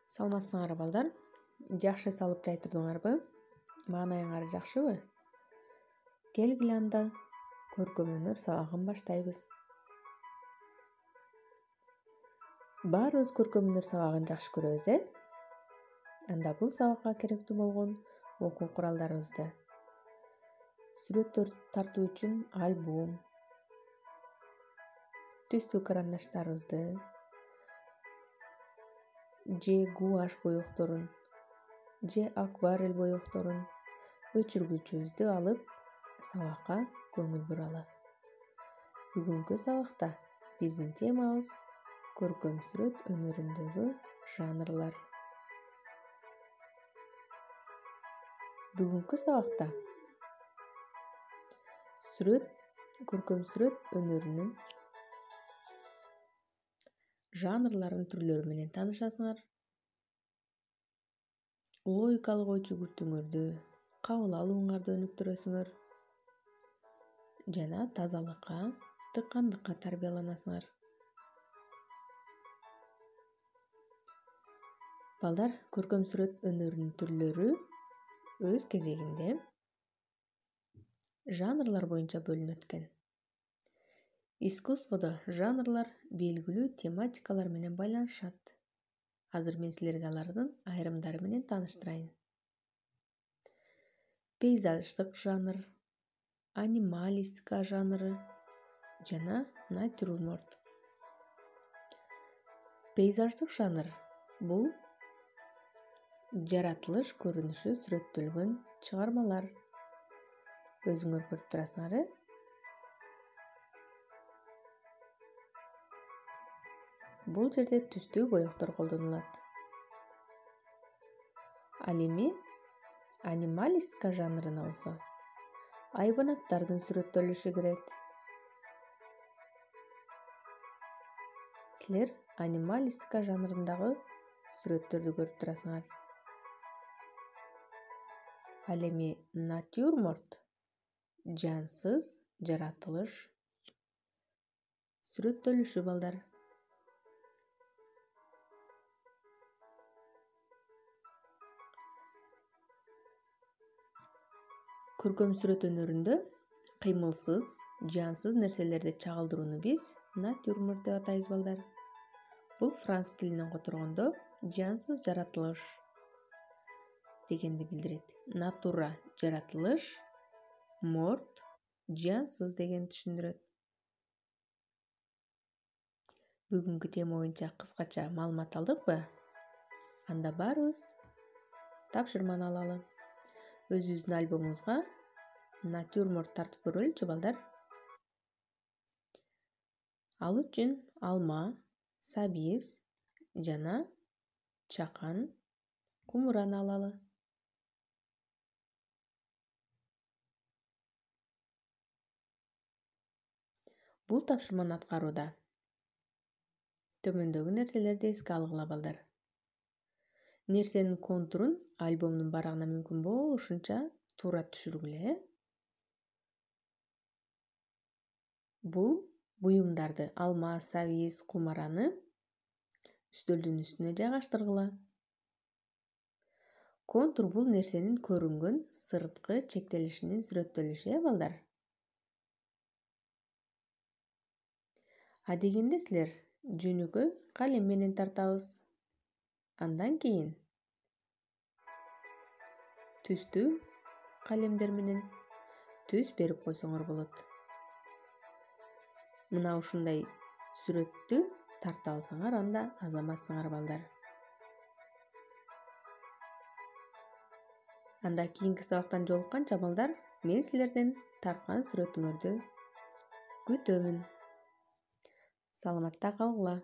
Саламатсыңар балдар. Жакшы салып жай турдуңарбы? Маанайыңар жакшыбы? Келгиле анда көркөм өнөр сабагын баштайбыз. Баарыбыз көркөм өнөр сабагын жакшы көрөбүз, Анда бул сабакка керектүү болгон окуу куралдарыбызды, сүрөттөр тартуу үчүн альбом, түстүү карандаштарыбызды, же гуашь боекторун, же акварель боекторун, өчүргүчүбүздү алып сабакка көңүл буралы. Бүгүнкү сабакта биздин темабыз көркөм сүрөт өнөрүндөгү жанрлар. Бүгүнкү сабакта көркөм сүрөт өнөрүнүн жанрларын түрлөрү менен таанышасыңар. Логикалык ой жүгүртүүңөрдү, кабыл алууңарды өнүктүрөсүңөр жана тазалыкка, тыккандыкка тарбияланасыңар. Балдар, көркөм сүрөт өнөрүнүн түрлөрү өз кезегинде жанрлар боюнча бөлүнөт экен. Искусстводо жанрлар белгилүү тематикалар менен байланышат. Азыр мен силерге алардын айрымдары менен тааныштырайын. Пейзаждык жанр, анималистика жанры жана натюрморт. Пейзаждык жанр бул жаратылыш көрүнүшү сүрөттөлгөн чыгармалар. Өзүңөр көрүп турасыңар, Бул жерде түстүү боектор колдонулат. Ал эми анималистика жанрына болсо айбанаттардын сүрөттөлүшү кирет. Силер анималистика жанрындагы сүрөттөрдү көрүп турасыңар. Ал эми натюрморт жансыз жаратылыш сүрөттөлүшү балдар. Көркөм сүрөт өнөрүндө кыймылсыз, жансыз нерселерди чагылдырууну биз натюрморт деп атайбыз балдар. Бул франц тилинен которгондо жансыз жаратылыш дегенди билдирет. Натура жаратылыш, морт жансыз дегенди түшүндүрөт. Бүгүнкү тема боюнча кыскача маалымат алдыкпы? Анда баарыбыз тапшырманы алалы. Өзүбүздүн альбомубузга натюрморт тартып көрөлүчү балдар. Ал үчүн алма, сабиз жана чакан кумураны алалы. Бул тапшырманы аткарууда төмөндөгү нерселерди эске алгыла балдар. Нерсенин контурун альбомдун барагына мүмкүн болушунча туура түшүргүлө. Бул буюмдарды алма, сабиз, кумараны үстөлдүн үстүнө жайгаштыргыла. Контур бул нерсенин көрүнгөн сырткы чектелишинин сүрөттөлүшү, балдар. Адегенде силер жөнөкөй калем менен тартабыз. Андан кийин түстүү калемдер менен түс берип койсоңор болот. Мына ушундай сүрөттү тарта алсаңар, анда азаматсыңар балдар. Анда кийинки сабактан жолукканча балдар, мен силерден тарткан сүрөтүңөрдү күтөмүн. Саламатта калгыла.